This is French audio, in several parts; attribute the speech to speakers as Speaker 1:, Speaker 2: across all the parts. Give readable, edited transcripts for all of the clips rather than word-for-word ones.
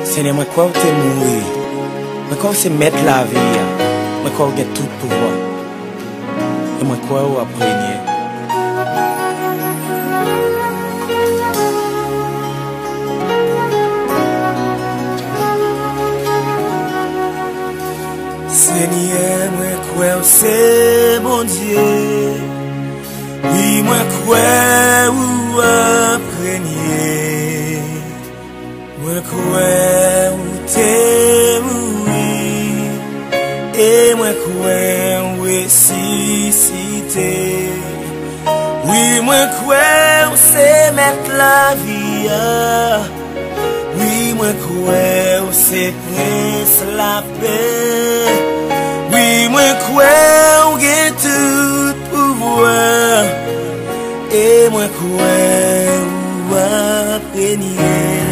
Speaker 1: Seigneur, moi crois que tu es mourir. Moi crois que c'est mettre la vie. Moi crois que tu as tout pouvoir. Et moi crois que tu as régné. Seigneur, moi crois que c'est bon Dieu. Oui, moi crois que tu as régné. Moi crois que tu es mourir. Et moi crois que ressuscité. Oui, moi crois que c'est mettre la vie. Oui, moi crois que c'est prince la paix. Oui, moi crois que j'ai tout pouvoir. Et moi crois que régner.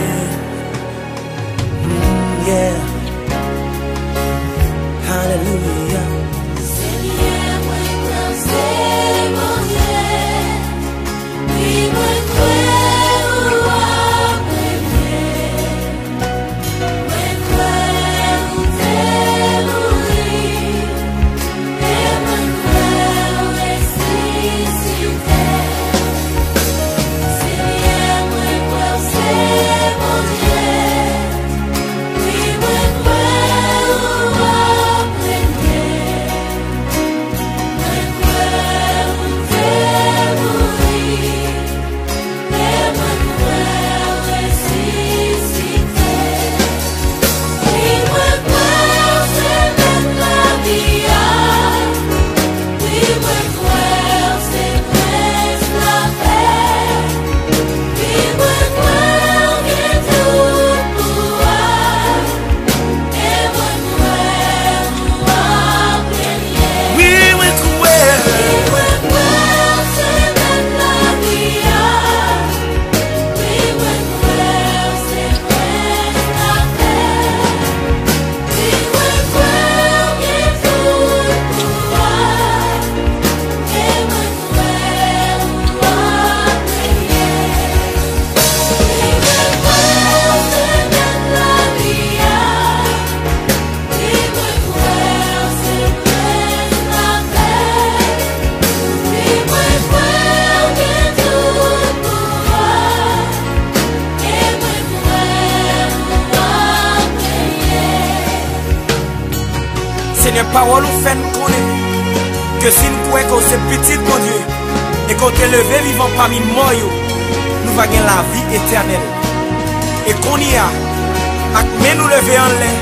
Speaker 1: Yeah. Hallelujah.
Speaker 2: Seigneur, moi crois que c'est mon Dieu. Oui, moi crois que régner. Moi crois que t'es mourir. Et moi crois que ressuscité. Seigneur, moi crois que c'est mon Dieu. Oui, moi crois que régner. Moi crois que t'es mourir. Et moi crois que ressuscité. Oui, moi crois que c'est mettre la vie. Oui, moi crois que c'est presque la paix. Oui, moi crois que j'ai tout pouvoir. Et moi crois que régner.
Speaker 1: Oui, moi crois.
Speaker 2: Oui, moi crois que c'est mettre la vie. Oui, moi crois que c'est presque la paix. Oui, moi crois que j'ai tout pouvoir. Et moi crois que régner. Oui, moi crois que c'est mettre la vie. Oui, moi crois que c'est presque la paix. Oui, moi crois que j'ai tout pouvoir. Et moi crois que régner.
Speaker 1: Seigneur, parole nous fait nous connaître que si nous croyons que c'est petit, mon Dieu, et qu'on est levé vivant parmi moi, nous allons gagner la vie éternelle. Et qu'on y a, mais nous lever en l'air,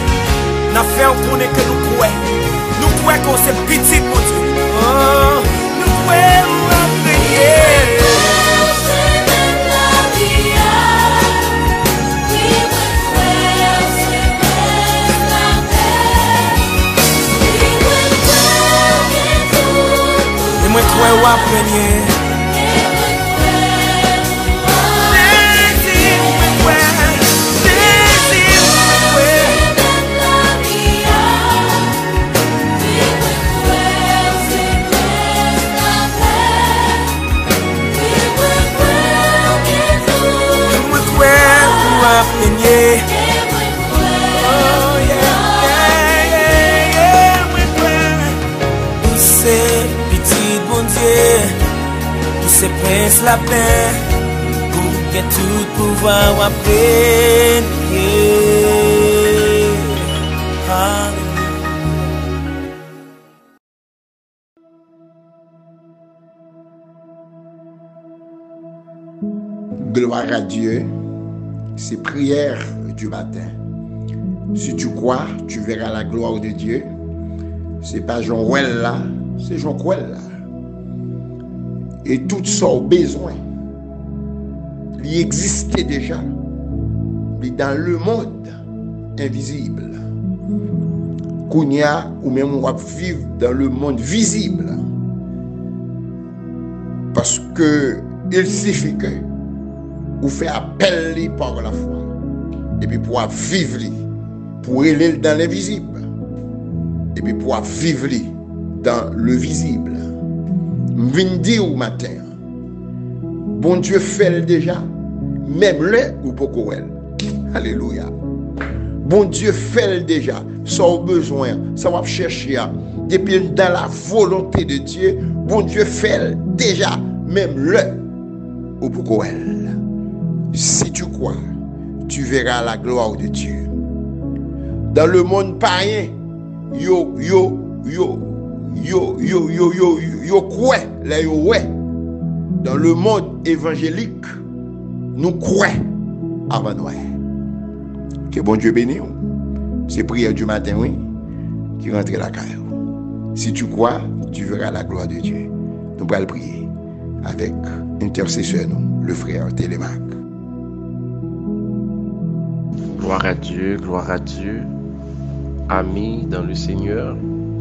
Speaker 1: nous faisons connaître que nous croyons. Nous croyons que c'est petit, mon Dieu. Oh, nous croyons à prier.
Speaker 2: C'est mettre la vie. Oui, moi crois que c'est presque la paix. Oui, moi crois que j'ai tout
Speaker 1: Et moi,
Speaker 2: pouvoir.
Speaker 1: croyons à prier.
Speaker 2: Et moi crois
Speaker 1: Jésus, moi croyons. Jésus, moi croyons.
Speaker 2: c'est mettre la vie. Oui, moi crois que c'est presque la paix. Oui, moi crois que j'ai tout
Speaker 1: Moi, croyons à prier.
Speaker 2: et moi crois.
Speaker 1: Oh, yeah, moi, croyons. Où c'est petit bon Dieu, où c'est prince la paix, où que tout pouvoir à prier.
Speaker 3: Gloire à Dieu, c'est prière du matin. Si tu crois, tu verras la gloire de Dieu. C'est pas Jean-Ouel là, c'est Jean-Couel là. Et tout ça au besoin, il existait déjà, mais dans le monde invisible. Kounia ou même on va vivre dans le monde visible. Parce que il suffit que vous faites appel par la foi. Et puis pour vivre, pour aller dans l'invisible. Et puis pour vivre dans le visible. Je viens dire au matin, bon Dieu fait déjà, même le ou pour Alléluia. Bon Dieu fait déjà. Ça au besoin, ça va chercher. Depuis dans la volonté de Dieu, bon Dieu fait déjà. Même le ou pour elle. Si tu crois, tu verras la gloire de Dieu. Dans le monde païen, yo croit, là yo ouais. Dans le monde évangélique, nous croyons avant Noël. Que bon Dieu bénisse. C'est prière du matin, oui, qui rentre la caille. Si tu crois, tu verras la gloire de Dieu. Nous allons prier avec intercesseur, nous, le frère Télémac.
Speaker 4: Gloire à Dieu, gloire à Dieu. Amis dans le Seigneur,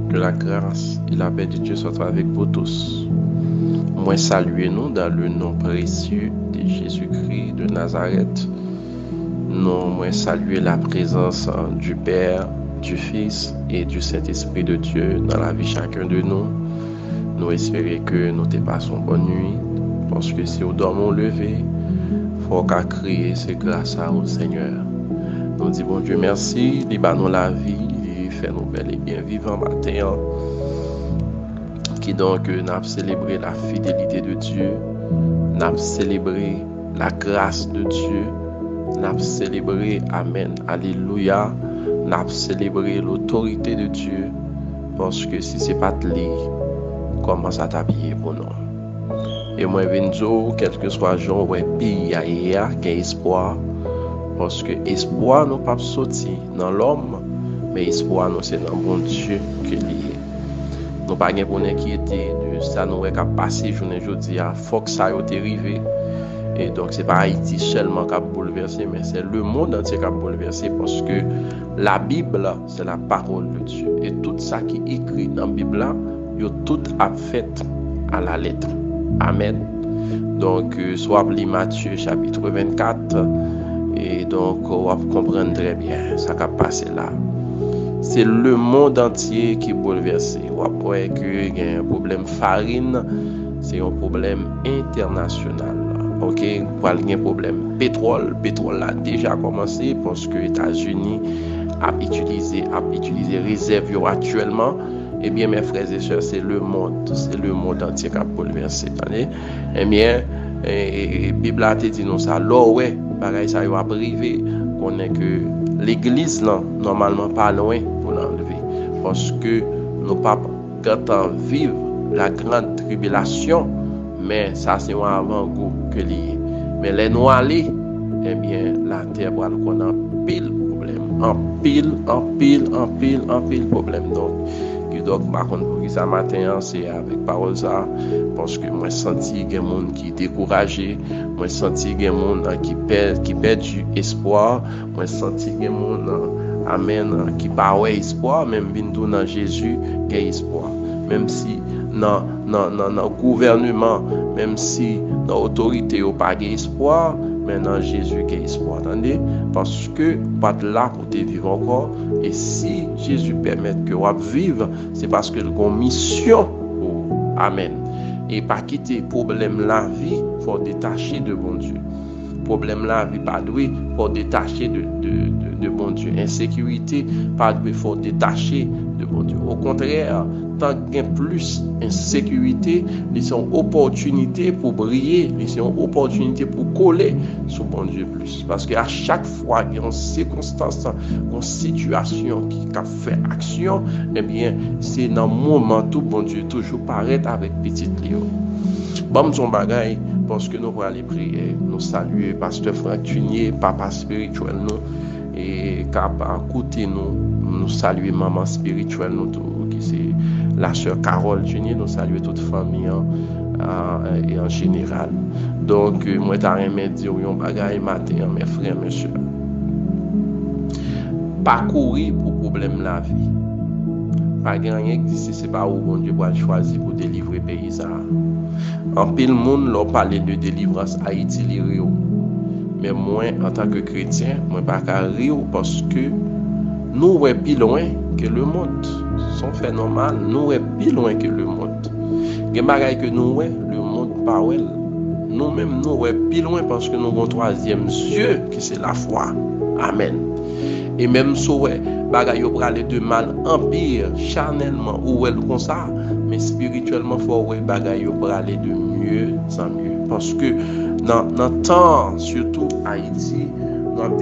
Speaker 4: que la grâce et la paix de Dieu soient avec vous tous. Moi, saluez-nous dans le nom précieux de Jésus-Christ de Nazareth. Nous, moi, saluer la présence du Père, du Fils et du Saint-Esprit de Dieu dans la vie de chacun de nous. Nous espérons que nous te passons bonne nuit, parce que si nous dormons levé, il faut qu'à crier, c'est grâce au Seigneur. Nous disons, bon Dieu, merci, il nous la vie, il fait nous bel et bien vivants matin, qui donc n'a célébré la fidélité de Dieu, n'a célébré la grâce de Dieu, n'a célébré, amen, alléluia, n'a célébré l'autorité de Dieu, parce que si c'est pas de lui, comment ça t'habiller pour nous. Et moi, je dis, quel que soit le jour où pays y a espoir, parce que espoir nous pas sorti dans l'homme, mais espoir nous c'est dans bon Dieu que lié. Nous pas gain pour inquiéter de ça nous est passé journée aujourd'hui à faut que ça été arrivé. Et donc c'est pas Haïti seulement qui a bouleversé, mais c'est le monde entier qui a bouleversé, parce que la Bible c'est la parole de Dieu et tout ça qui est écrit dans la Bible là, yo tout a fait à la lettre. Amen. Donc soit Matthieu chapitre 24. Et donc, on va comprendre très bien ce qui a passé là. C'est le monde entier qui est bouleversé. On voit qu'il y a un problème farine, c'est un problème international. Ok, il y a un problème pétrole. Pétrole a déjà commencé parce que les États-Unis a utilisé réserve actuellement. Eh bien, mes frères et sœurs, c'est le monde entier qui a bouleversé. Eh bien, la Bible a dit nous ça. Là, ouais. Pareil, ça va privé, qu'on est que l'église là, normalement pas loin pour l'enlever, parce que nous pas quand vivre la grande tribulation, mais ça c'est un avant-goût que lié. Mais les noirs, eh bien la terre va qu'on a pile problème, en pile problème. Donc par contre pour ça matin c'est avec parole ça, parce que moi senti des monde qui découragé, moi senti des monde qui perd du espoir, moi senti des monde amen qui pas espoir, même vinn dans Jésus qui espoir, même si dans gouvernement, même si dans autorité ou pas espoir, mais dans Jésus qui espoir, attendez, parce que pas de là pour te vivre encore. Et si Jésus permet que vous vivre, c'est parce que vous avez une mission. Amen. Et pas quitter le problème la vie, il faut détacher de bon Dieu. Problème la vie, pas doué, il faut détacher de bon Dieu. Insécurité, pas doué, il faut détacher de bon Dieu. Au contraire, tant qu'il y a plus insécurité, ils sont opportunités pour briller, ils sont opportunités pour coller sur bon Dieu plus. Parce qu'à chaque fois qu'il y a une circonstance, une situation qui a fait action, eh bien, c'est dans le moment où bon Dieu toujours paraît avec petite Léo. Bon, son bagaille, parce que nous allons aller prier, nous saluer Pasteur Franck Tunier, papa spirituel nous, et à côté nous saluer maman spirituelle nous, qui c'est la sœur Carole Tunier, nous saluer toute famille et en général. Donc, moi, je vais dire un bagaille matin, mes frères, mes sœurs. Pas courir pour problème de la vie. Pas rien existe, c'est pas où bon Dieu va choisir pour délivrer le pays. En pile monde leur parler de délivrance Haïti rire. Mais moi en tant que chrétien, moi pas qu'à rire parce que nous est plus loin que le monde. Son fait normal, nous est plus loin que le monde. Des bagailles que nous le monde pas nous-mêmes, nous, ouais, plus loin parce que nous avons un troisième yeux, qui c'est la foi. Amen. Et même si ouais, bagay yo prale de mal en pire, charnellement ou elle comme ça, mais spirituellement faut ouais bagay yo prale de mieux en mieux. Parce que dans le temps, surtout Haïti, nous avons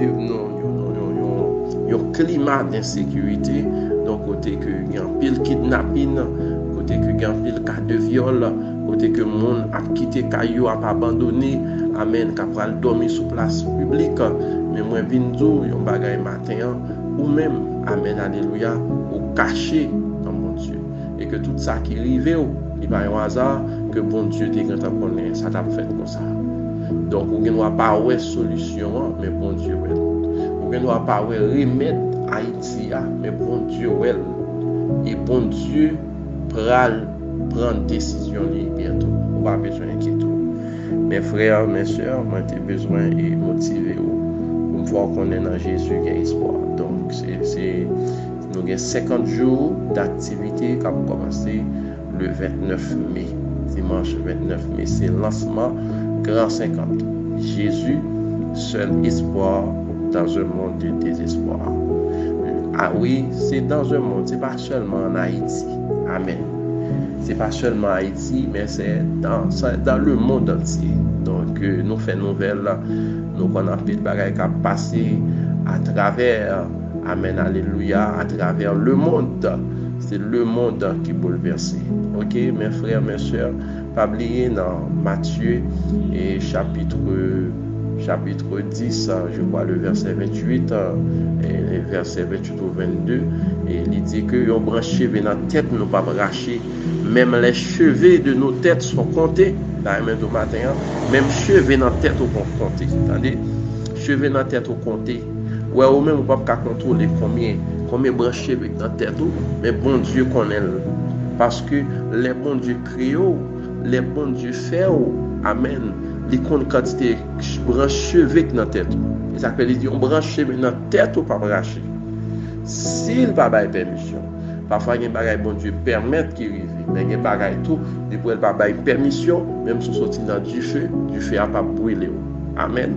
Speaker 4: un climat d'insécurité, donc côté que il y a un pile kidnapping, côté que il y a un pile cas de viol, côté que monde a quitté caillou, a abandonné, amen, qu'a pral dormir sur place publique. Mais moi vinn dou yon bagay matin ou même amen alléluia ou caché dans mon Dieu et que tout ça qui rive il pas un hasard que bon Dieu te quand connaît ça t'a fait comme ça. Donc on ne doit pas ouais solution mais bon Dieu ouais. On ne doit pas ouais remède Haïti mais bon Dieu ouais. Et bon Dieu pral prendre décision bientôt. On pas besoin d'inquiéter. Mes frères, mes sœurs, moi j'ai besoin et motiver pour voir qu'on est dans Jésus qui a espoir. Donc c'est nous avons 50 jours d'activité qui va commencer le 29 mai. Dimanche 29 mai, c'est le lancement Grand 50. Jésus, seul espoir dans un monde de désespoir. Ah oui, c'est dans un monde, c'est pas seulement en Haïti. Amen. C'est pas seulement Haïti, mais c'est dans le monde entier. Donc, nous faisons nouvelle, nous connaissons des bagages qui ont passé à travers, amen, alléluia, à travers le monde. C'est le monde qui est bouleversé. Ok, mes frères, mes soeurs, pas oublier dans Matthieu et chapitre 10, je crois le verset 28 et le verset 28 au 22, et il dit que yon branché dans notre tête nous pas racher, même les cheveux de nos têtes sont comptés. Là même du matin, même cheveux dans tête au comptés. Attendez, cheveux dans tête au comptés. Ouais, ou même on pas contrôler combien branché dans tête, mais bon Dieu connaît. Parce que les bons Dieu créent, les bons Dieu fait, amen. Les comptes quantité branche cheveux dans tête. Il s'appelle dit on branche dans tête ou pas brancher. S'il pas bail permission. Parfois il y a des bon Dieu permettre qu'il arrive. Mais il y a des bagages tout, il ne peut pas bail permission même si sorti dans du feu a pas brûler. Amen.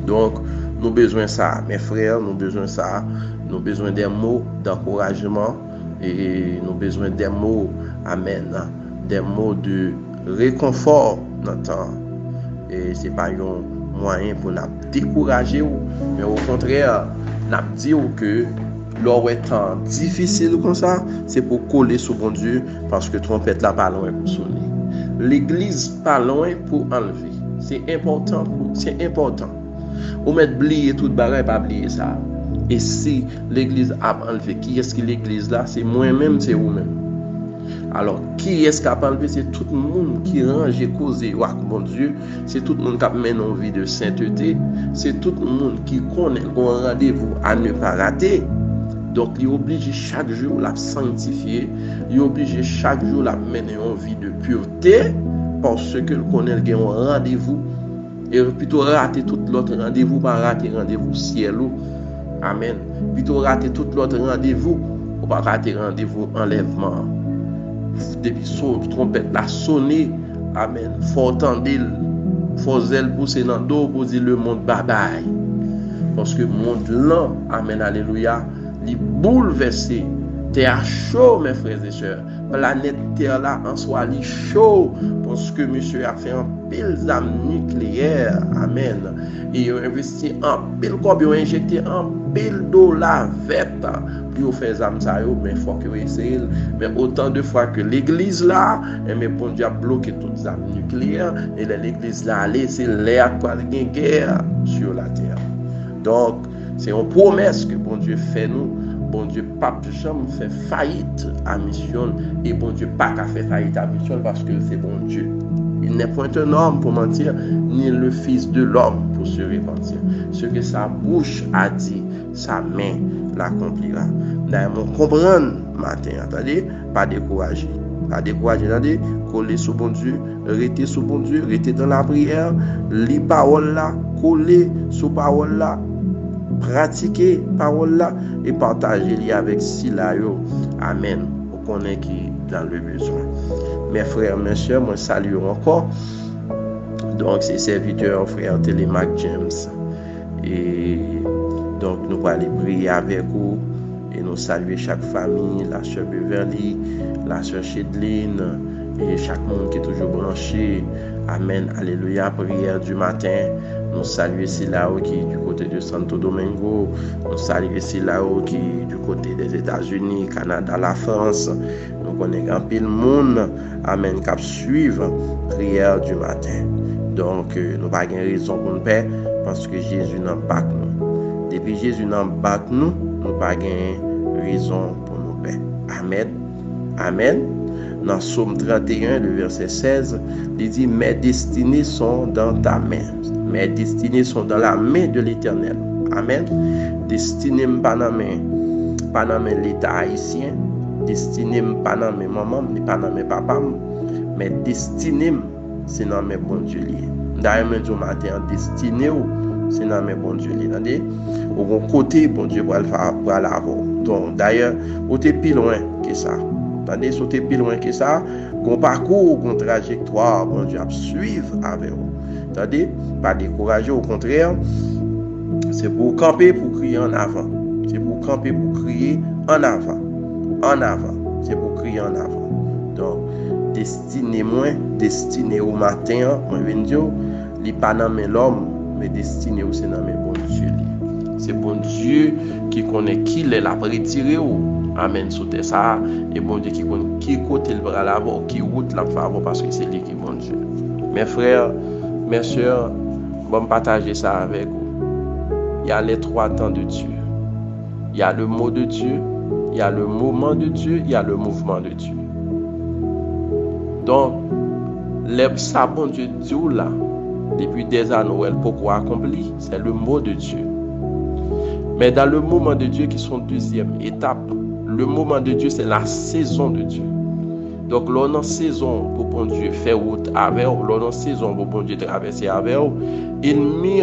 Speaker 4: Donc nous besoin ça, mes frères, nous besoin ça, nous besoin des mots d'encouragement et nous besoin des mots amen, des mots de réconfort dans le temps. Et ce n'est pas un moyen pour nous décourager, mais au contraire, nous dire que lors est temps difficile comme ça, c'est pour coller sur bon Dieu, parce que trompette là pas loin pour sonner. L'église pas loin pour enlever. C'est important. Ou mettre oublier tout bagaille, pas oublier ça. Et si l'église a enlevé, qui est-ce que l'église là? C'est moi-même, c'est vous-même. Alors, qui est-ce qui a enlevé? C'est tout le monde qui range et cause avec bon Dieu. C'est tout le monde qui mène une vie de sainteté. C'est tout le monde qui connaît un rendez-vous à ne pas rater. Donc, il est obligé chaque jour de sanctifier. Il est obligé chaque jour de mener une vie de pureté. Parce que le connaît un rendez-vous. Et plutôt rater tout l'autre rendez-vous, pas rater rendez-vous ciel. Amen. Plutôt rater tout l'autre rendez-vous, ou pas rater rendez-vous enlèvement. Depuis son trompette la sonné, amen. Faut entendre, faut zèle pousser dans le dos pour dire le monde bye bye. Parce que le monde là, amen, alléluia, il bouleversé. Terre chaud, mes frères et sœurs. Planète Terre là, en soi, il chaud. Parce que monsieur a fait un pile d'armes nucléaires. Amen. Et il a investi en pile, comme il a injecté en pile $, pour faire des armes, mais il faut qu'il essaye. Mais autant de fois que l'église là, mais bon Dieu a bloqué toutes les armes nucléaires. Et l'église là, c'est l'air quoi, il y a une guerre sur la terre. Donc, c'est une promesse que bon Dieu fait nous. Bon Dieu, pas jamais fait faillite à mission. Et bon Dieu, pas qu'à faire faillite à mission parce que c'est bon Dieu. Il n'est point un homme pour mentir, ni le fils de l'homme pour se repentir. Ce que sa bouche a dit, sa main l'accomplira. D'ailleurs, comprendre matin, attendez, pas décourager. Pas décourager, attendez, coller sur bon Dieu, rester sur bon Dieu, rester dans la prière, lire parole là, coller sur parole là. Pratiquer parole là et partager avec Silayo. Amen. On connaît qui dans le besoin. Mes frères, mes soeurs, moi salue encore Donc, c'est serviteur frère Télémac James. Et donc, nous allons aller prier avec vous. Et nous saluer chaque famille, la sœur Beverly, la sœur Chedline, et chaque monde qui est toujours branché. Amen, alléluia, prière du matin. Nous saluer Silao qui est du côté de Santo Domingo. Nous saluer Silao qui est du côté des États-Unis, Canada, la France. Nous connaissons un pile monde. Amen, cap suivre prière du matin. Donc, nous n'avons pas raison pour nous faire parce que Jésus n'a pas nous. Depuis Jésus n'a pas nous n'avons pas raison pour nous faire. Amen. Amen. Dans Psaume 31, le verset 16, il dit: mes destinées sont dans ta main. Mes destinées sont dans la main de l'Éternel. Amen. Destinées pas dans main l'État haïtien. Destinées pas dans main maman, ni pas dans main papa. Mais destinées c'est dans mes bon Dieu. D'ailleurs, même du matin, destiné c'est dans mes bon Dieu. Au bon côté, bon Dieu pour le faire pour l'avant. Donc d'ailleurs, au t'es plus loin que ça. Attendez, sauter plus loin que ça, qu'on parcours, qu'on trajectoire, bon Dieu, à suivre avec vous. Attendez, pas décourager, au contraire, c'est pour camper, pour crier en avant. C'est pour camper, pour crier en avant. En avant. C'est pour crier en avant. Donc, destiné au matin, moi, je veux dire, il n'est pas dans l'homme, mais destiné c'est dans mes bon Dieu. C'est bon Dieu qui connaît qui l'est la retiré ou. Amen, sous ça. Et bon Dieu qui connaît qui côté le bras là-bas, qui route la faveur parce que c'est lui qui est bon Dieu. Mes frères, mes soeurs, bon partager ça avec vous. Il y a les 3 temps de Dieu. Il y a le mot de Dieu, il y a le moment de Dieu, il y a le mouvement de Dieu. Donc, ça bon Dieu dit là, depuis des années, pourquoi accompli, c'est le mot de Dieu. Mais dans le moment de Dieu qui sont deuxième étape, le moment de Dieu c'est la saison de Dieu. Donc l'on en saison pour bon Dieu faire route avec, l'on en saison pour bon Dieu traverser avec, il m'y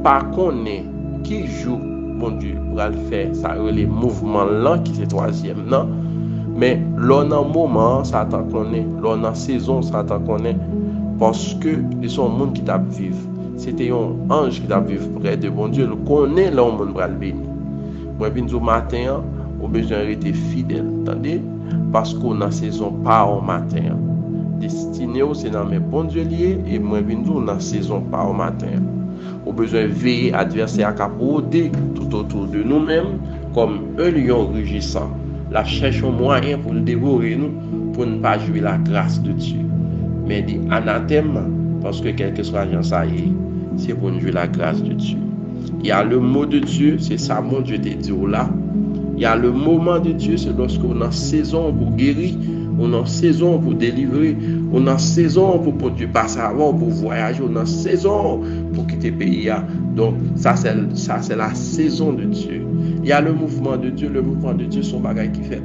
Speaker 4: pas connaît qui joue bon Dieu pour le faire, ça les mouvements là qui c'est troisième non. Mais l'on en moment ça t'en connaît, l'on en saison ça t'en connaît parce que ils sont monde qui t'a vivre. C'était un ange qui t'a vivre près de bon Dieu, le connaît là on va le bénir. Moi vinn au matin, on besoin rester fidèle, attendez, parce qu'on a saison pas au matin. Destiné c'est dans mes bon Dieu lié et moi vinn on a saison pas au matin. On besoin veiller adversaire à capoter tout autour de nous-mêmes comme un lion rugissant. La cherche un moyen pour le dévorer nous, pour ne pas jouer la grâce de Dieu. Mais dit anathème, parce que quel que soit l'agent ça y est, c'est pour nous jouer la grâce de Dieu. Il y a le mot de Dieu, c'est ça mon Dieu te dit là. Il y a le moment de Dieu, c'est lorsqu'on a saison pour guérir, on a saison pour délivrer, on a saison pour Dieu passer avant, pour voyager, on a saison pour quitter le pays. Donc ça c'est la saison de Dieu. Il y a le mouvement de Dieu son bagage qui fait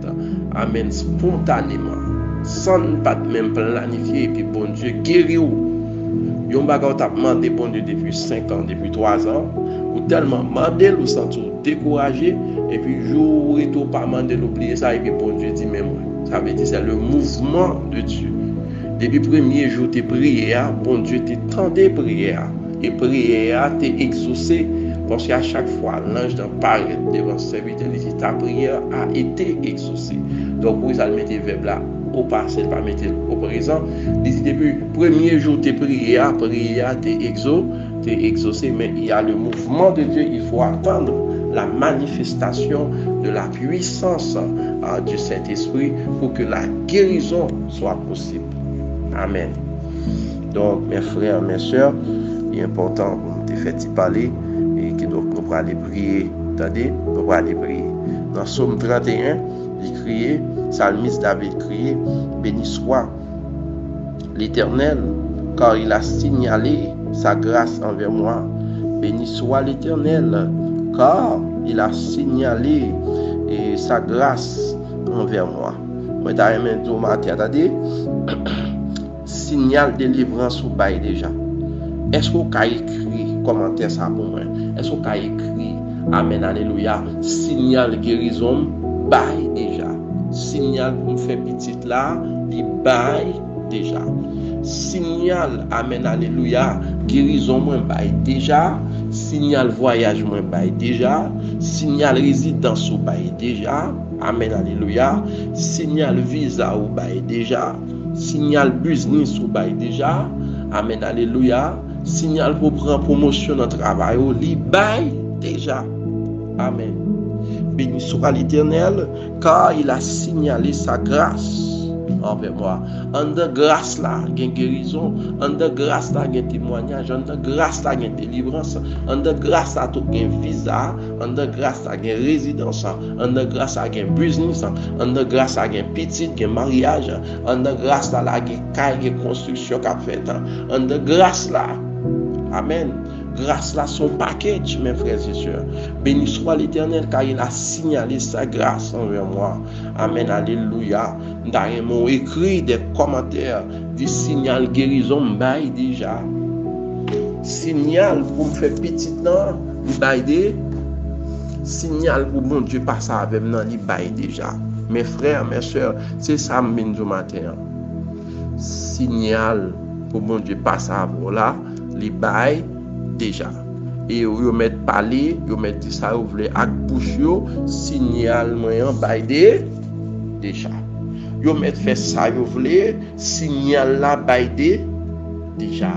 Speaker 4: amen spontanément, sans pas même planifier et puis bon Dieu guérir. Yon bagage t'a demandé bon Dieu depuis 5 ans, depuis 3 ans, ou tellement mandé ou senti découragé et puis jour et tout pas mandé l'oublier ça et puis bon Dieu dit même ça veut dire c'est le mouvement de Dieu. Depuis premier jour tes prières, bon Dieu t'entendait prière et prière t'es exaucé parce qu'à chaque fois l'ange apparaît devant ce serviteur il dit ta prière a été exaucée. Donc pour ça le mettre verbe là au passé, pas mettre au présent. D'ici depuis premier jour tes prières t'es exaucé, mais il y a le mouvement de Dieu, il faut attendre la manifestation de la puissance du Saint-Esprit pour que la guérison soit possible. Amen. Donc mes frères, mes soeurs, il est important pour nous te faire y parler et que donc nous aller prier. Attendez, nous aller prier. Dans Psaume 31, il criait, Psalmiste David criait, béni soit l'Éternel, car il a signalé sa grâce envers moi. Béni soit l'Éternel, car il a signalé sa grâce envers moi. Moi, d'ailleurs, maintenant, matin, attendez, signal délivrance ou bail déjà. Est-ce qu'on a écrit commentaire ça pour moi? Est-ce qu'on a écrit amen, alléluia, signal guérison, bail déjà. Signal pour me faire petite là, il bail déjà. Signal, amen, alléluia, guérison moi bail déjà, signal voyage moi bail déjà, signal résidence ou bail déjà, amen, alléluia, signal visa ou bail déjà, signal business ou bail déjà, amen, alléluia, signal pour prendre promotion dans le travail ou li bail déjà, amen. Béni soit l'Éternel, car il a signalé sa grâce envers moi. En de grâce là, il y a une guérison. En de grâce là, il y a un témoignage. En de grâce là, il y a une délivrance. En de grâce là, il y a un visa. En de grâce là, il y a une résidence. En de grâce là, il y a un business. En de grâce là, il y a un petit, il y a un mariage. En de grâce là, il y a une caille, il y a une construction qu'a fait. En de grâce là, amen. Grâce là, son package, mes frères et sœurs. Béni soit l'Éternel, car il a signalé sa grâce envers moi. Amen, alléluia. D'ailleurs, m'ont écrit des commentaires du signal guérison, m'baille déjà. Signal pour me faire petit temps, m'baille. Signal pour mon Dieu passer avec moi, m'baille déjà. Mes frères, mes sœurs, c'est ça, m'bin matin. Signal pour mon Dieu passer avec moi, là, m'baille déjà. Et vous mettez parler, vous mettez dit ça, vous voulez avec bouche, signal moyen baïdé déjà. Vous mettez fait ça, vous voulez, signal là baïdé déjà.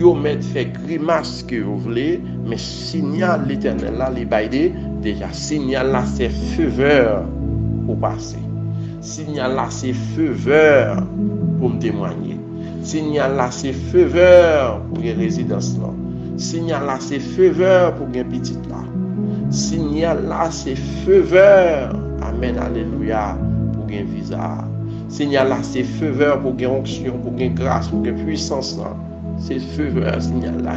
Speaker 4: Vous mettez fait grimace que vous voulez, mais signal l'Éternel là, les baïdé déjà. Signal là, c'est feu vert pour passer. Signal là, c'est feu vert pour me témoigner. Signal là, c'est feu vert pour les résidences là. Signal là, c'est feu vert pour une petite là. Signal là, c'est feu vert. Amen, alléluia, pour un visa. Signal là, c'est feu vert pour une onction, pour une grâce, pour une puissance là. C'est feu vert, signal là.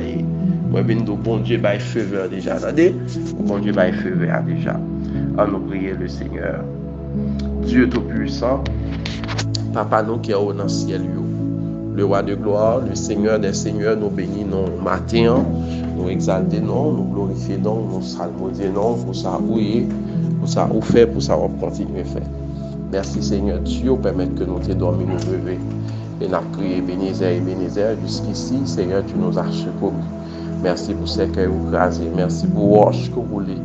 Speaker 4: Moi, ben, bon Dieu, bah, feu vert déjà. Attendez, bon Dieu, bah, feu vert déjà. À nous prier le Seigneur. Dieu Tout-Puissant, Papa, nous qui est dans le ciel, le roi de gloire, le Seigneur des seigneurs, nous bénissons matin, nous exaltons, nous glorifions, nous salmodions pour ça où est, pour ça où fait, pour ça on continue à faire. Merci Seigneur Dieu, permettre que nous te dormions, nous lever. Et nous prions Bénézer, jusqu'ici, Seigneur, tu nous as secourus. Merci pour ce que vous crasez, merci pour Roche que vous voulez.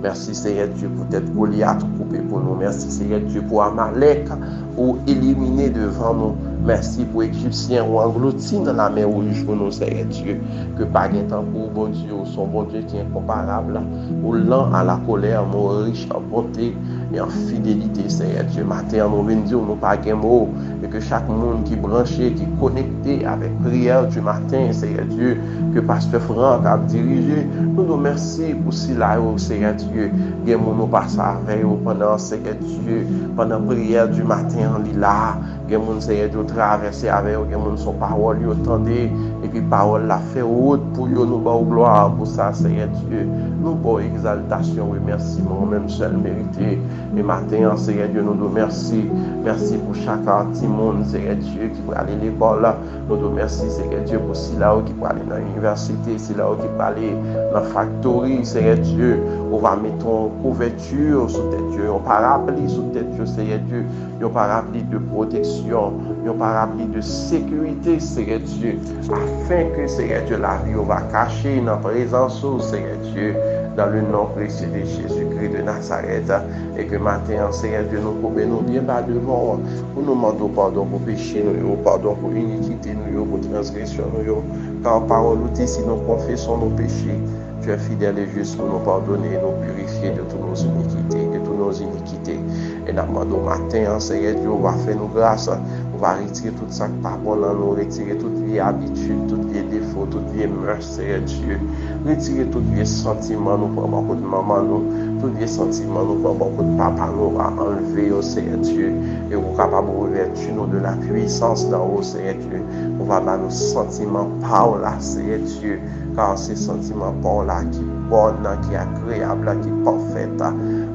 Speaker 4: Merci Seigneur Dieu pour être Goliath coupé pour nous. Merci Seigneur Dieu pour Amalek ou éliminer devant nous. Merci pour Égyptiens ou engloutis dans la mer rouge pour nous, Seigneur Dieu. Que pas de temps pour bon Dieu, son bon Dieu qui est incomparable, ou lent à la colère, mais riche en bonté et en fidélité, Seigneur Dieu. Matin, nous venons dire, nous pas de mots, et que chaque monde qui est branché, qui est connecté avec prière du matin, Seigneur Dieu, que Pasteur Franck a dirigé, nous nous remercions pour cela, Seigneur Dieu. Que nous passons avec vous pendant, Seigneur Dieu, pendant la prière du matin, en là. Que nous, Seigneur Dieu, traverser avec vous, que nous, son parole, vous entendez, et que parole la fait haute pour vous, nous, bas gloire pour ça, Seigneur Dieu. Nous, pour exaltation, remerciement, même seul mérité. Et matin, Seigneur Dieu, nous nous remercions. Merci pour chaque petit monde, Seigneur Dieu, qui peut aller à l'école. Nous nous remercions, Seigneur Dieu, pour ceux-là qui peut aller dans l'université, ceux-là qui peut aller dans la factory, Seigneur Dieu. On va mettre une couverture sous tête Dieu, un parapluie sous tête Dieu, Seigneur Dieu, un parapluie de protection, un parapluie de sécurité, Seigneur Dieu, afin que, Seigneur Dieu, la vie, on va cacher dans la présence, Seigneur Dieu, dans le nom précieux de Jésus-Christ de Nazareth, et que matin, Seigneur Dieu, nous pouvons nous bien bas devant, pour nous demander pardon pour péché, nous, pardon pour iniquité, nous, pour transgression, nous, car parole nous dit, si nous confessons nos péchés, tu es fidèle et juste pour nous pardonner, nous purifier de toutes nos iniquités, Et nous demandons matin, Seigneur Dieu, on va faire nos grâces, on va retirer tout ça qui pas bon dans nous, retirer toutes les habitudes, toutes les défauts, toutes les mœurs, Seigneur Dieu. Retirer tous les sentiments, nous pour beaucoup de maman, nous, tous les sentiments, nous pour beaucoup de papa, nous va enlever au Seigneur Dieu. Et on va capable de revêtir nous de la puissance dans haut, Seigneur Dieu. On va avoir nos sentiments par là, Seigneur Dieu. Car ces sentiments par là qui bon, qui est agréable, qui est parfait.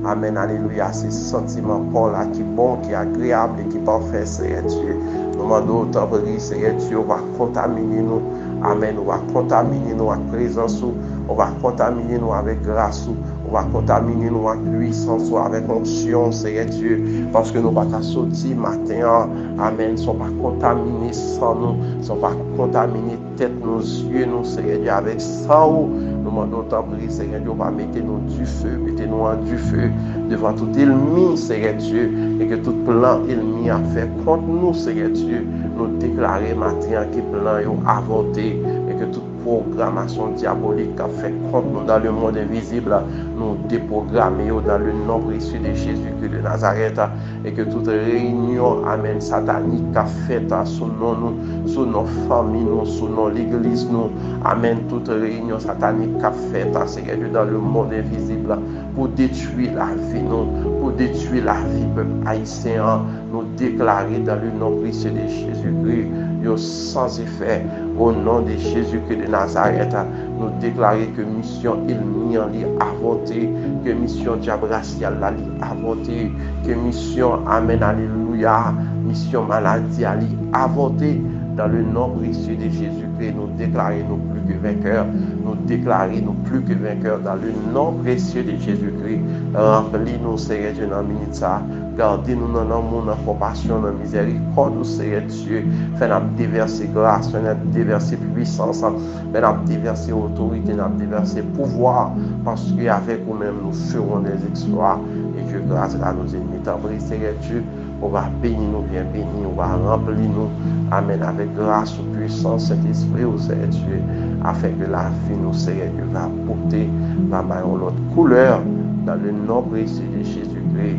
Speaker 4: Amen, alléluia. Ces sentiments par là qui bon, qui est agréable et qui est parfait, Seigneur Dieu. Nous demandons autant de Seigneur Dieu, on va contaminer nous. Amen, on va contaminer nous avec présence, on va contaminer nous avec grâce, On va contaminer nous avec puissance, avec onction, Seigneur Dieu, parce que nous ne sommes pas sortis matin. Amen. Nous ne sommes pas contaminés sans nous, nous ne sommes pas contaminés tête, nos yeux, nous, Seigneur Dieu, avec sang. Nous demandons tant prier, Seigneur Dieu, va mettez-nous du feu, mettez-nous en du feu devant tout ennemi, Seigneur Dieu, et que tout plan ennemi a fait contre nous, Seigneur Dieu, nous déclarer matin que plan est avorté, et que toute programmation diabolique a fait contre nous dans le monde invisible, nous déprogrammer dans le nom précieux de Jésus-Christ de Nazareth, et que toute réunion, amen, satanique a fait sous nous, sous nos familles, nous, sous nos l'église, nous, amen, toute réunion satanique a fait, Seigneur Dieu, dans le monde invisible, pour détruire la vie, nous, pour détruire la vie, peuple haïtien, nous déclarer dans le nom précieux de Jésus-Christ, sans effet, au nom de Jésus-Christ de Nazareth, nous déclarer que mission ennemi est avortée, que mission diable raciale est avortée, que mission, amen, alléluia, mission maladie est avortée. Dans le nom précieux de Jésus-Christ, nous déclarer nous plus que vainqueurs. Nous déclarer nous plus que vainqueurs dans le nom précieux de Jésus-Christ. Remplis-nous, Seigneur Dieu, dans la minute ça. Gardez-nous dans l'amour, dans la compassion, dans la miséricorde, nous, Seigneur Dieu. Fais-nous déverser grâce, fais-nous déverser puissance, fais-nous déverser autorité, fais-nous déverser pouvoir. Parce qu'avec nous-mêmes, nous ferons des exploits. Et que grâce à nos ennemis, t'en prie, Seigneur Dieu. On va bénir nous, bien bénir, on va remplir nous, amen, avec grâce, puissance, Saint-Esprit, au Seigneur Dieu, afin que la vie nous, Seigneur Dieu, va porter, va mettre l'autre couleur, dans le nom précieux de Jésus-Christ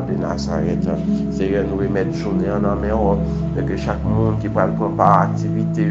Speaker 4: de Nazareth. Seigneur, nous remettre journée en main, et que chaque monde qui parle par activité,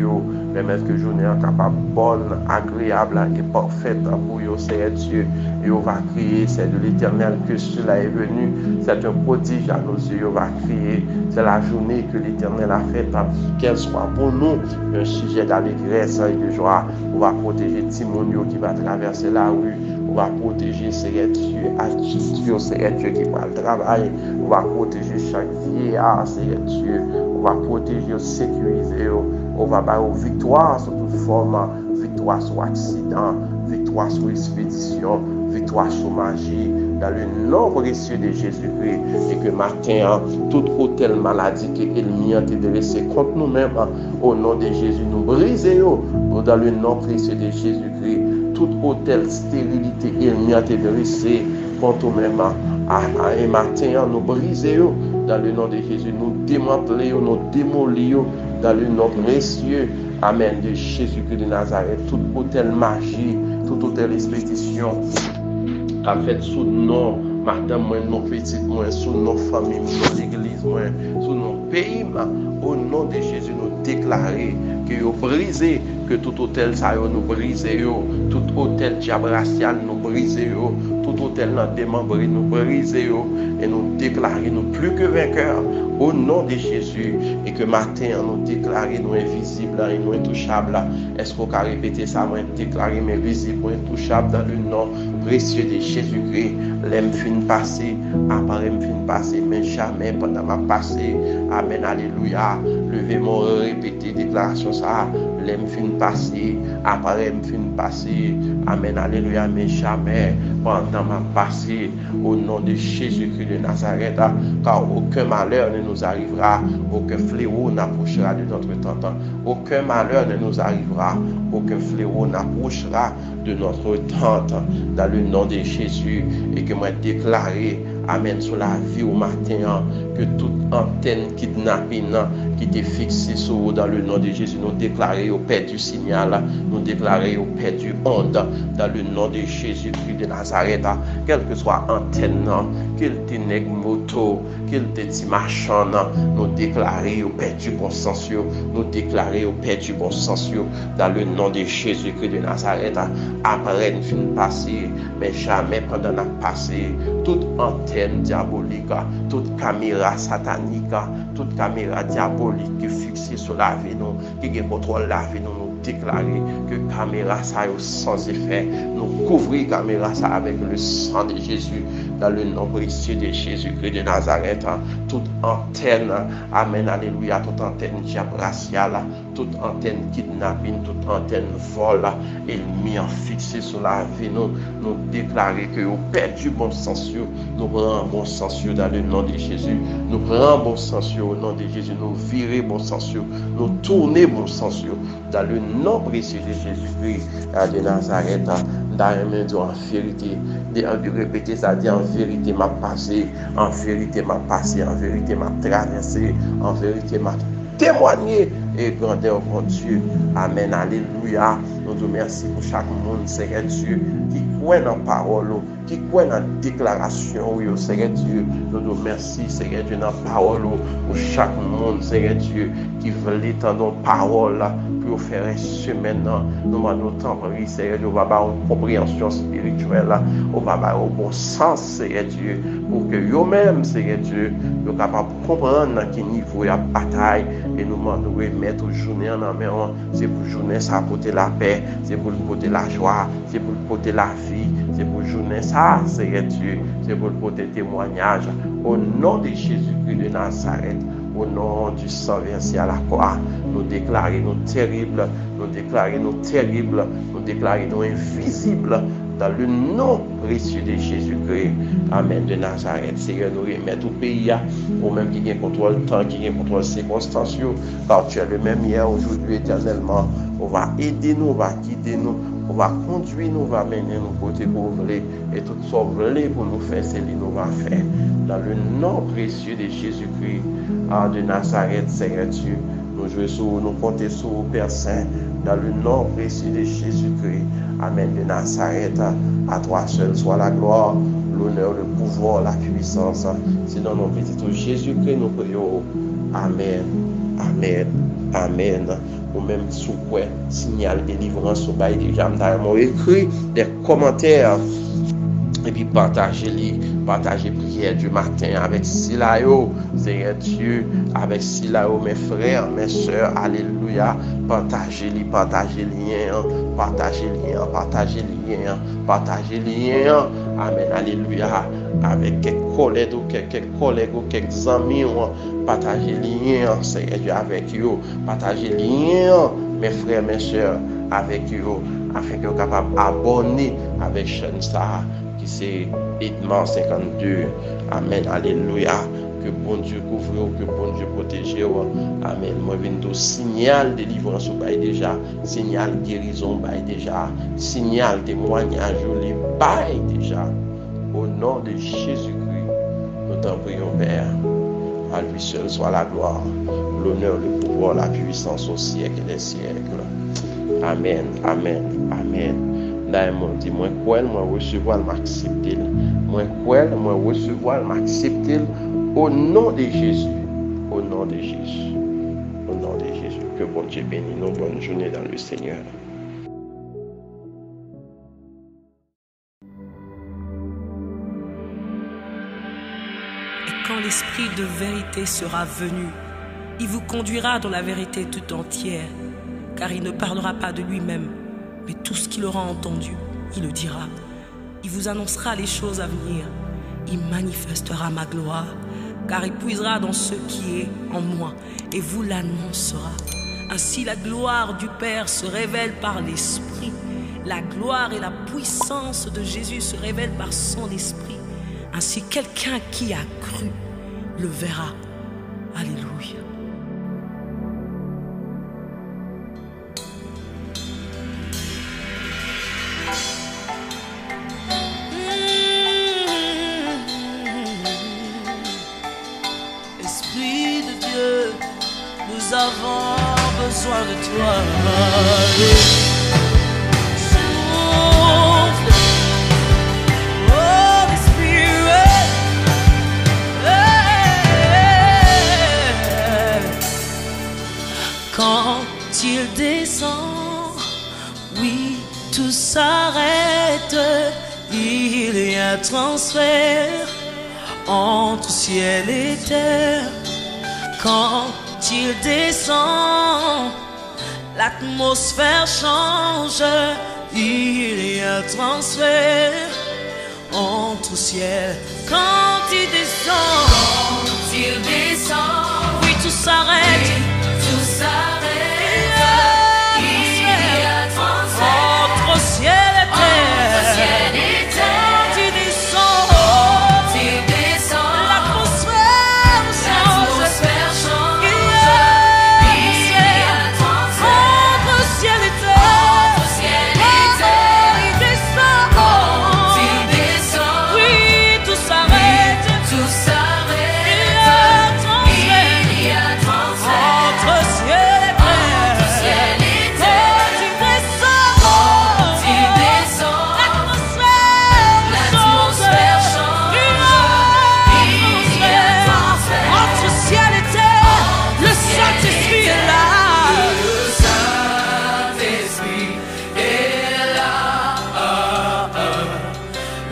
Speaker 4: remettre que journée capable bonne, agréable et parfaite pour vous, Seigneur Dieu. Et on va crier, c'est de l'Éternel que cela est venu. C'est un prodige à nos yeux, on va crier. C'est la journée que l'Éternel a faite, qu'elle soit pour nous un sujet d'allégresse et de joie. On va protéger Timonio qui va traverser la rue. On va protéger Seigneur Dieu, Astucio, Seigneur Dieu qui va le travail. On va protéger chaque vieillard, Seigneur Dieu. On va protéger, sécuriser. On va avoir victoire sur toute forme, victoire sur accident, victoire sur expédition, victoire sur magie, dans le nom précieux de Jésus-Christ. Et que matin, toute hôtel maladie que l'ennemi a dressé contre nous-mêmes, au nom de Jésus, nous brisons dans le nom précieux de Jésus-Christ. Toute hôtel stérilité l'ennemi a dressé contre nous-mêmes. Et matin, nous brisons dans le nom de Jésus, nous démantelons, nous démolissons dans le nom précieux, amen, de Jésus-Christ de Nazareth. Tout hôtel magie, tout hôtel expédition, a fait sous nom, madame, moi, nos petites, moi, sous nos familles, nos églises, moi, sous nos pays, au nom de Jésus, nous déclarer que vous brisez, que tout hôtel ça nous brisez, tout hôtel diable racial nous brisez, tout hôtel démembré nous brisez, et nous déclarer nous plus que vainqueurs au nom de Jésus, et que matin nous déclarer nous invisibles et nous intouchables. Est-ce qu'on peut répéter ça, moi déclarer mes visibles, intouchables dans le nom précieux de Jésus-Christ. L'aime fin passé, apparaît me fin passé, mais jamais pendant ma passé. Amen, alléluia. Levez-moi, répétez déclaration ça. L'aime fin passé, apparaît me fin passé. Amen, alléluia, mais jamais pendant ma passé. Au nom de Jésus-Christ de Nazareth, car aucun malheur ne nous arrivera, aucun fléau n'approchera de notre tente. Aucun malheur ne nous arrivera, aucun fléau n'approchera de notre tente. Dans le nom de Jésus, et que moi déclarer, amen, sur la vie au matin, que toute antenne kidnapping qui était fixée sur dans le nom de Jésus, nous déclarer au Père du signal, nous déclarer au Père du onde, dans le nom de Jésus-Christ de Nazareth, quelle que soit antenne, qu'il te nègre moto, qu'il te dit marchand, nous déclarer au Père du bon sens, nous déclarer au Père du bon sens, dans le nom de Jésus-Christ de Nazareth, après une fin passée, mais jamais pendant la passée, toute antenne diabolique, toute caméra satanique, toute caméra diabolique qui est fixée sur la vie, qui contrôle la vie, nous déclarer que caméra ça est sans effet, nous couvrir caméra ça avec le sang de Jésus, dans le nom précieux de Jésus-Christ de Nazareth. Toute antenne, amen, alléluia, toute antenne diabrasiale, toute antenne kidnapping, toute antenne vol, ennemi en fixé sur la vie, nous déclarer que vous perdu bon sens, nous prenons bon sens dans le nom de Jésus, nous prenons bon sens au nom de Jésus, nous virer bon sens, nous tourner bon sens dans le nom précieux de Jésus-Christ de Nazareth. Dans en vérité, de répéter ça, dit en vérité m'a passé, en vérité m'a passé, en vérité m'a traversé, en vérité m'a témoigné et grandeur pour Dieu. Amen, alléluia. Nous te remercions pour chaque monde, Seigneur Dieu, qui croit dans la parole, qui croit dans la déclaration, oui, Seigneur Dieu. Nous te remercions, Seigneur Dieu, dans la parole, pour chaque monde, Seigneur Dieu, qui veut l'étendre la parole, pour faire une semaine, nous demandons temps, Seigneur Dieu, on va avoir une compréhension spirituelle, on va avoir un bon sens, Seigneur Dieu, pour que eux-mêmes, Seigneur Dieu, soient capables de comprendre dans quel niveau il y a bataille, et nous demandons de mettre journée en main, c'est pour journée ça porter la paix, c'est pour porter la joie, c'est pour porter la vie, c'est pour journée ça, Seigneur Dieu, c'est pour porter témoignage, au nom de Jésus-Christ de Nazareth. Au nom du sang versé à la croix, nous déclarons nous terribles, nous déclarons nous terribles, nous déclarons nous invisibles dans le nom précieux de Jésus-Christ. Amen de Nazareth. Seigneur, nous remettons au pays, au même qui contrôle le temps, qui contrôle les circonstances, car tu es le même hier, aujourd'hui, éternellement. On va aider nous, on va guider nous, on va conduire nous, on va mener nous côté pour voler, et tout ce qu'on veut pour nous faire, c'est ce que nous va faire. Dans le nom précieux de Jésus-Christ de Nazareth, Seigneur Dieu, nous jouons sur, nous comptons sur Père Saint, dans le nom précieux de Jésus-Christ. Amen de Nazareth, à toi seul soit la gloire, l'honneur, le pouvoir, la puissance. C'est dans nos petits Jésus-Christ, nous prions. Amen, amen, amen. Ou même sous quoi, signal délivrance, au bail déjà, nous écrit des commentaires. Et puis partagez prière du matin avec Silayo, Seigneur Dieu, avec Silayo, mes frères, mes soeurs, alléluia. Partagez lien, amen, alléluia. Avec quelques collègues ou quelques amis, partagez lien, Seigneur Dieu, avec eux. Partagez lien, mes frères, mes soeurs, avec eux, afin que vous soyez capables d'abonner avec chaîne ça. C'est Edmond 52. Amen. Alléluia. Que bon Dieu couvre, que bon Dieu protège. Amen. Moi, je viens de signal délivrance bail déjà, signal guérison bail déjà, signal témoignage les bail déjà. Au nom de Jésus-Christ, nous t'en prions, Père. À lui seul soit la gloire, l'honneur, le pouvoir, la puissance au siècle des siècles. Amen. Amen. Amen. Là, moi, dit, moi, quoi, moi, recevoir, m'accepter. Moi, quoi, moi, recevoir, m'accepter. Au nom de Jésus. Au nom de Jésus. Au nom de Jésus. Que bon Dieu bénisse nos bonnes journées dans le Seigneur.
Speaker 5: Et quand l'Esprit de vérité sera venu, il vous conduira dans la vérité tout entière, car il ne parlera pas de lui-même, mais tout ce qu'il aura entendu, il le dira. Il vous annoncera les choses à venir. Il manifestera ma gloire, car il puisera dans ce qui est en moi et vous l'annoncera. Ainsi la gloire du Père se révèle par l'Esprit. La gloire et la puissance de Jésus se révèlent par son Esprit. Ainsi quelqu'un qui a cru le verra. Alléluia.
Speaker 6: Nous avons besoin de toi. Souffle, Holy Spirit. Quand il descend, oui, tout s'arrête. Il y a transfert entre ciel et terre. Quand il descend, l'atmosphère change. Il y a transfert entre ciel. Quand il descend, oui, tout s'arrête.
Speaker 2: Tout s'arrête.
Speaker 6: Il y a transfert entre ciel et terre. Quand il descend, l'atmosphère change. Il y a transfert entre ciel et terre. Il descend, oui, tout s'arrête. Il y a transfert entre ciel et terre. Quand il descend, l'atmosphère change. Il y a transfert entre ciel et terre. Le Saint-Esprit est là.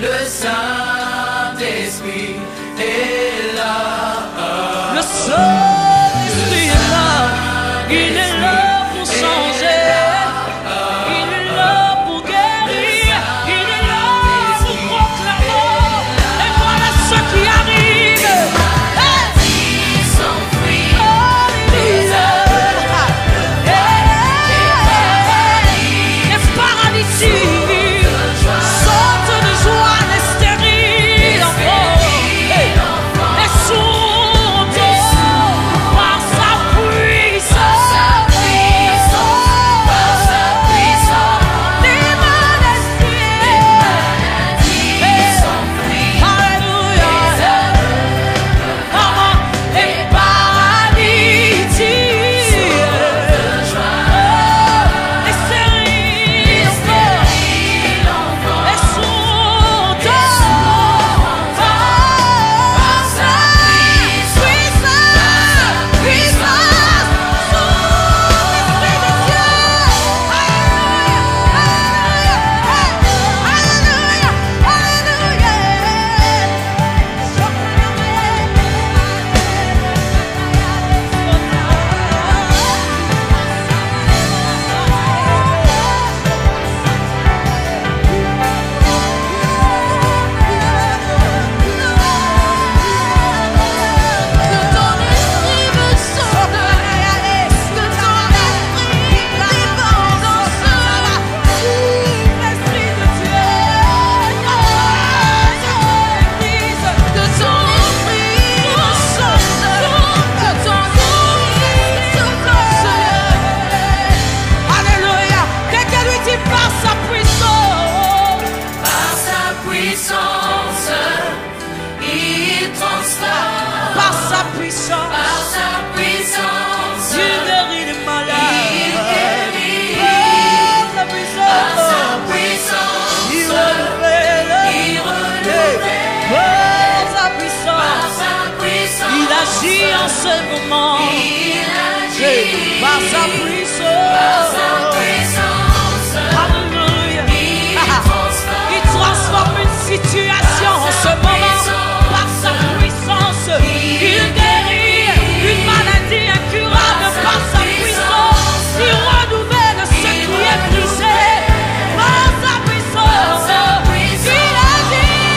Speaker 2: Le Saint-Esprit est là.
Speaker 6: Le Saint-Esprit est là. Il est là pour changer. Il est là pour guérir. Il est là pour proclamer. Et voilà ce qui arrive.
Speaker 2: Ils sont pris.
Speaker 6: Alléluia. Les paralytiques sortent de joie, les stériles encore. Les sourds par sa puissance. Les maladies sont prises. Alléluia. Les paralytiques, les stériles encore. Les sourds par sa puissance, sous l'Esprit de Dieu. Alléluia. Dès que lui dit par sa puissance,
Speaker 2: Il transforme
Speaker 6: par sa puissance,
Speaker 2: par sa puissance.
Speaker 6: il guérit les malades.
Speaker 2: Il guérit
Speaker 6: Par sa
Speaker 2: par
Speaker 6: puissance,
Speaker 2: sa puissance.
Speaker 6: il renouvelle.
Speaker 2: Il renouvelle
Speaker 6: Par sa
Speaker 2: par
Speaker 6: puissance,
Speaker 2: sa puissance.
Speaker 6: il agit en ce moment.
Speaker 2: Il agit
Speaker 6: Par sa
Speaker 2: par
Speaker 6: puissance,
Speaker 2: sa puissance.
Speaker 6: Alléluia.
Speaker 2: Il transforme
Speaker 6: Il transforme une situation en ce moment. Par sa puissance, il guérit une maladie incurable. Par sa puissance, il renouvelle ce qui est brisé. Par sa puissance, il agit.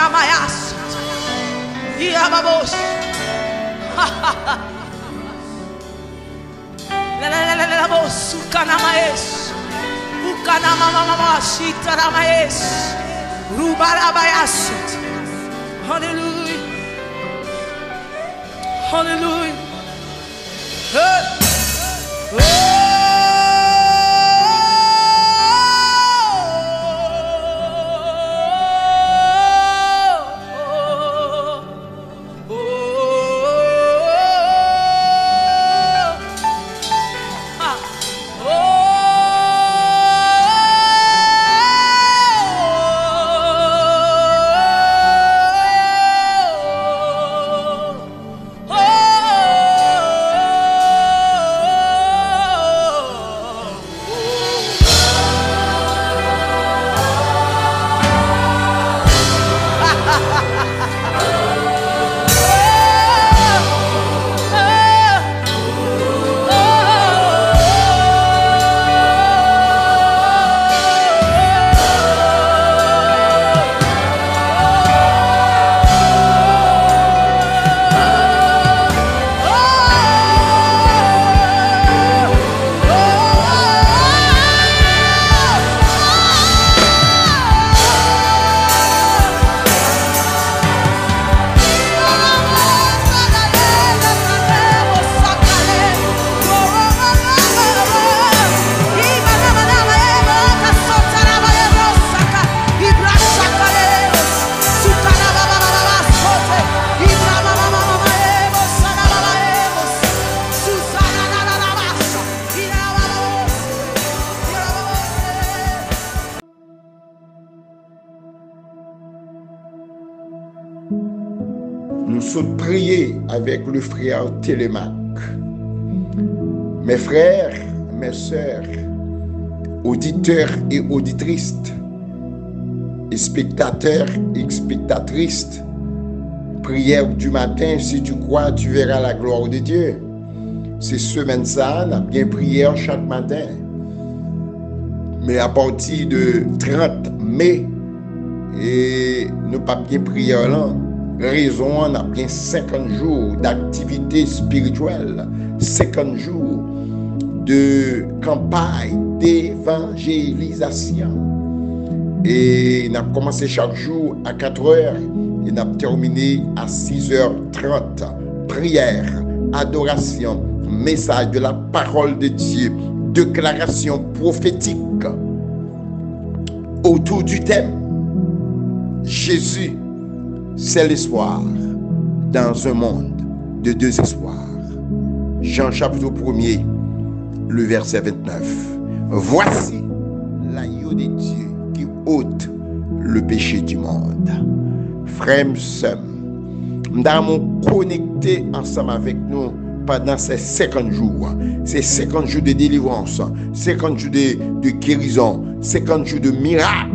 Speaker 6: Sukanamayas. Irababos. La Sukanamaes. Ukanamamamas. Itaramaes. Rubarabayas. Hallelujah. Hallelujah.
Speaker 3: Nous sommes priés avec le frère Télémaque. Mes frères, mes sœurs, auditeurs et auditrices, et spectateurs et spectatrices, prière du matin, si tu crois, tu verras la gloire de Dieu. C'est semaine ça, on a bien prière chaque matin. Mais à partir de 30 mai, et nous pas bien prière là, raison, on a bien 50 jours d'activité spirituelle, 50 jours de campagne d'évangélisation. Et on a commencé chaque jour à 4 heures et on a terminé à 6h30. Prière, adoration, message de la parole de Dieu, déclaration prophétique autour du thème Jésus, c'est l'espoir dans un monde de désespoir. Jean chapitre 1er, le verset 29. Voici l'agneau de Dieu qui ôte le péché du monde. Frères et sœurs, nous avons connecté ensemble avec nous pendant ces 50 jours. Ces 50 jours de délivrance, 50 jours de guérison, 50 jours de miracle.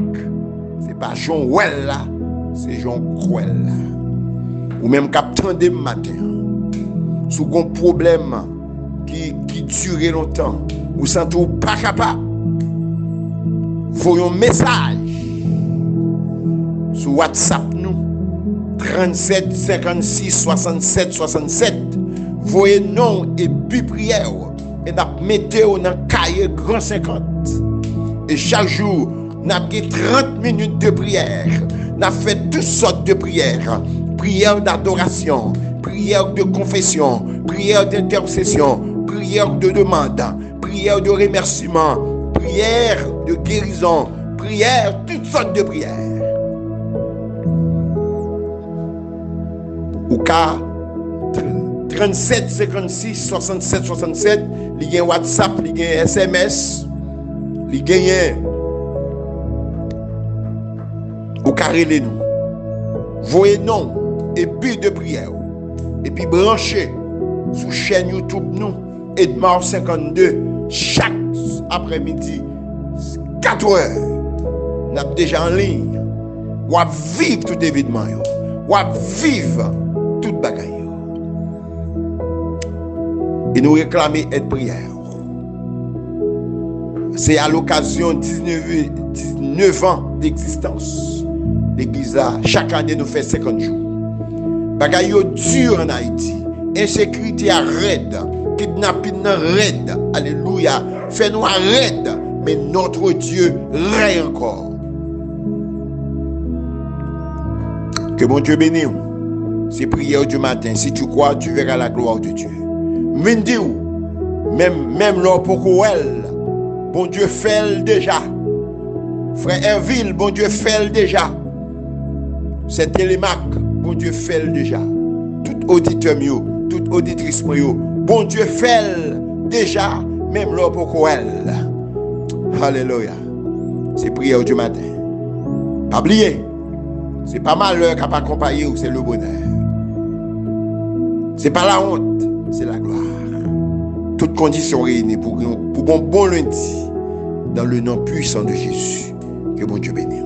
Speaker 3: Ce n'est pas Jean Well là, c'est Jean Cruel là. Ou même captain de matin. Sous un problème qui durait longtemps, ou sans tout pas capable. Voyons un message sur WhatsApp nous 37 56 67 67. Voyez nom et but prière et n'a mettez dans le cahier grand 50. Et chaque jour, n'a pris 30 minutes de prière. N'a fait toutes sortes de prières. Prière d'adoration, prière de confession, prière d'intercession, prière de demande, prière de remerciement, prière de guérison, prière, toutes sortes de prières. Au cas 37 56 67 67, il y a WhatsApp, il y a SMS, il y a au carré les nous. Voyez nom et but de prière. Et puis branchez sur chaîne YouTube nous, Edmar 52, chaque après-midi, 4 heures. Nous sommes déjà en ligne. Ou à vivre tout évidemment. Ou à vivre toute bagaille. Et nous réclamer aide prière. C'est à l'occasion 19 ans d'existence l'église là, chaque année nous fait 50 jours. Bagay yo dur en Haïti. Insécurité à raide. Kidnapping raide. Alléluia. Fait-nous raide. Mais notre Dieu règne encore. Que mon Dieu bénisse. C'est prière du matin. Si tu crois, tu verras la gloire de Dieu. Même l'or pour elle, bon Dieu fait déjà. Frère Herville, bon Dieu fait déjà. C'est Télémac, bon Dieu fait déjà. Tout auditeur mieux, toute auditrice mieux, bon Dieu fait déjà, même l'or pour elle. Alléluia. C'est prière du matin. Pas oublier. C'est pas malheur qui a pas accompagné ou c'est le bonheur. C'est pas la honte, c'est la gloire. Toutes conditions réunies pour bon lundi dans le nom puissant de Jésus. Que bon Dieu bénisse.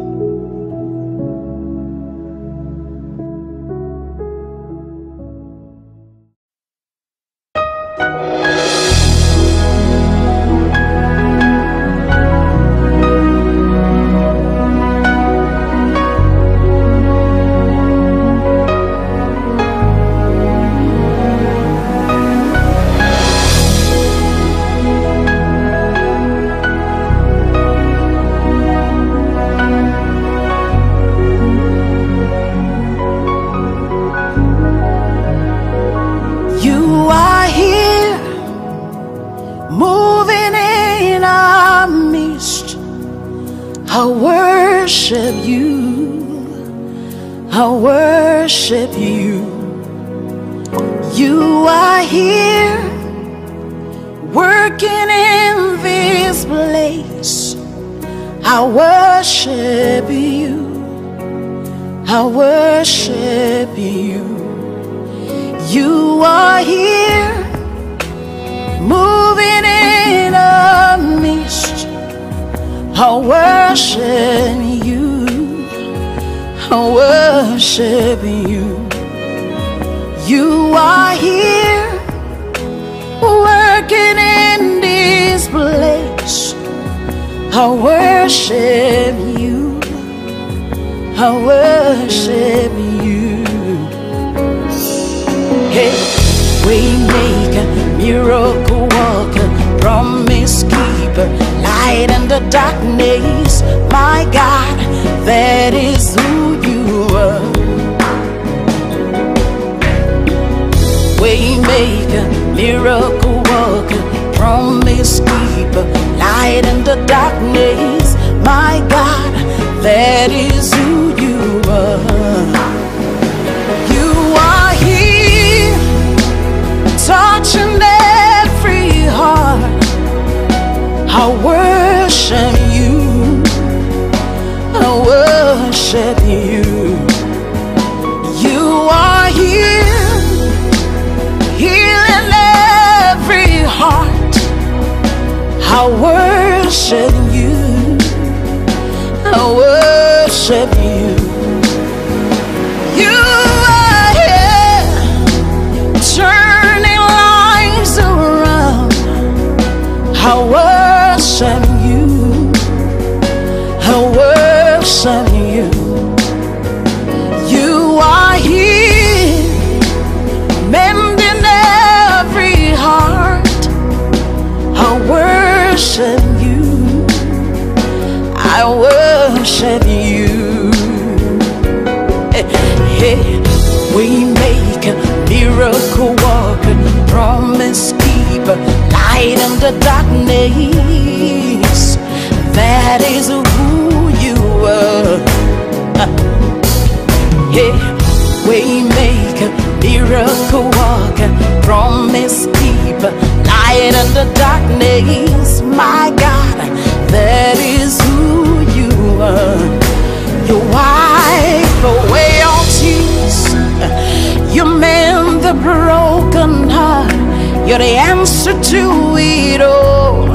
Speaker 6: You're the answer to it all,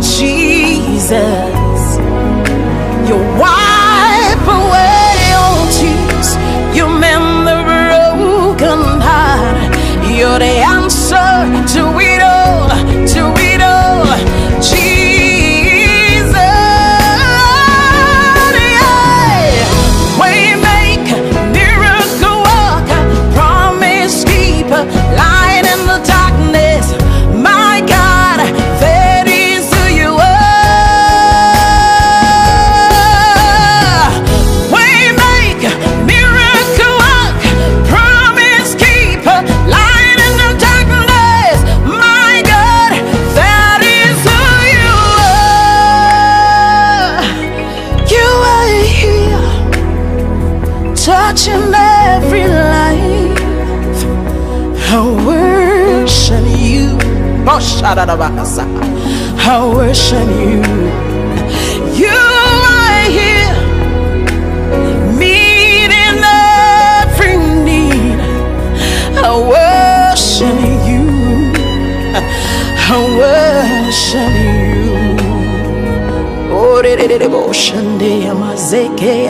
Speaker 6: Jesus. You wipe away all tears. You mend the broken heart. You're the answer to it all, to it all, Jesus. Yeah. every life, I worship you. Oh, Shadadabasa. I worship you. You are here, meeting every need. I worship you. I worship you. Oh, de devotion, de amazeke,